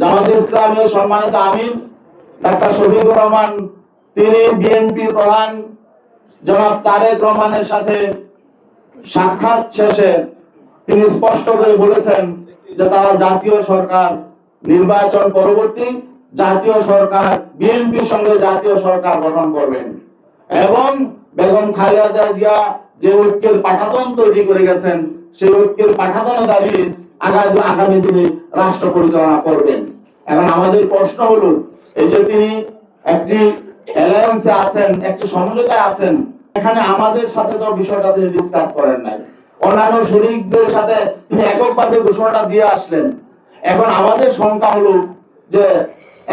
জামাতে ইসলামের সম্মানিত আমির ডাক্তার শফিকুর রহমান, তিনি বিএনপি প্রধান জনাব তারেক রহমানের সাথে সাক্ষাৎ শেষে তিনি স্পষ্ট করে বলেছেন যে তারা জাতীয় সরকার নির্বাচন পরবর্তী জাতীয় সরকার বিএনপির সঙ্গে জাতীয় সরকার গঠন করবেন এবং বেগম খালেদা জিয়া যে ঐক্যের পাঠাতন তৈরি করে গেছেন সেই ঐক্যের পাঠাতনে দাঁড়িয়ে আগামী দিনে রাষ্ট্র পরিচালনা করবেন। এখন আমাদের প্রশ্ন হলো, এই যে তিনি একটি অ্যালায়েন্সে আছেন, একটি সমঝোতায় আছেন, এখানে আমাদের সাথে তো বিষয়টা তিনি ডিসকাস করেন নাই, অন্যান্য শরীকদের সাথে তিনি এককভাবে ঘোষণাটা দিয়ে আসলেন। এখন আমাদের শঙ্কা হলো যে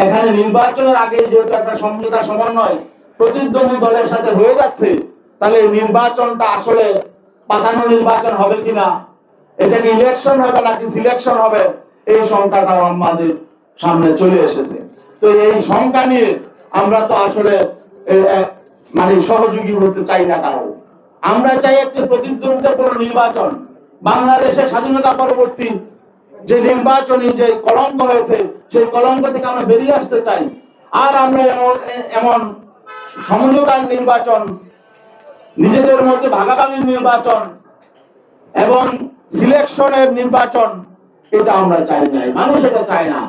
এখানে নির্বাচনের আগে যেহেতু একটা সমঝোতা সমন্বয় প্রতিদ্বন্দ্বী দলের সাথে হয়ে যাচ্ছে, তাহলে এই নির্বাচনটা আসলে পাতানো নির্বাচন হবে কিনা, এটা কি ইলেকশন হবে নাকি সিলেকশন হবে, এই শঙ্কাটাও আমাদের সামনে চলে এসেছে। তো এই শঙ্কা নিয়ে আমরা তো আসলে মানে সহযোগী হতে চাই না কারো। আমরা চাই একটি প্রতিদ্বন্দ্বিতাপূর্ণ নির্বাচন। বাংলাদেশের স্বাধীনতা পরবর্তী যে নির্বাচনী যে কলঙ্ক হয়েছে সেই কলঙ্ক থেকে আমরা বেরিয়ে আসতে চাই। আর আমরা এমন সমঝোতার নির্বাচন, নিজেদের মধ্যে ভাগাভাগির নির্বাচন এবং সিলেকশনের নির্বাচন, এটা আমরা চাই না, মানুষ এটা চায় না।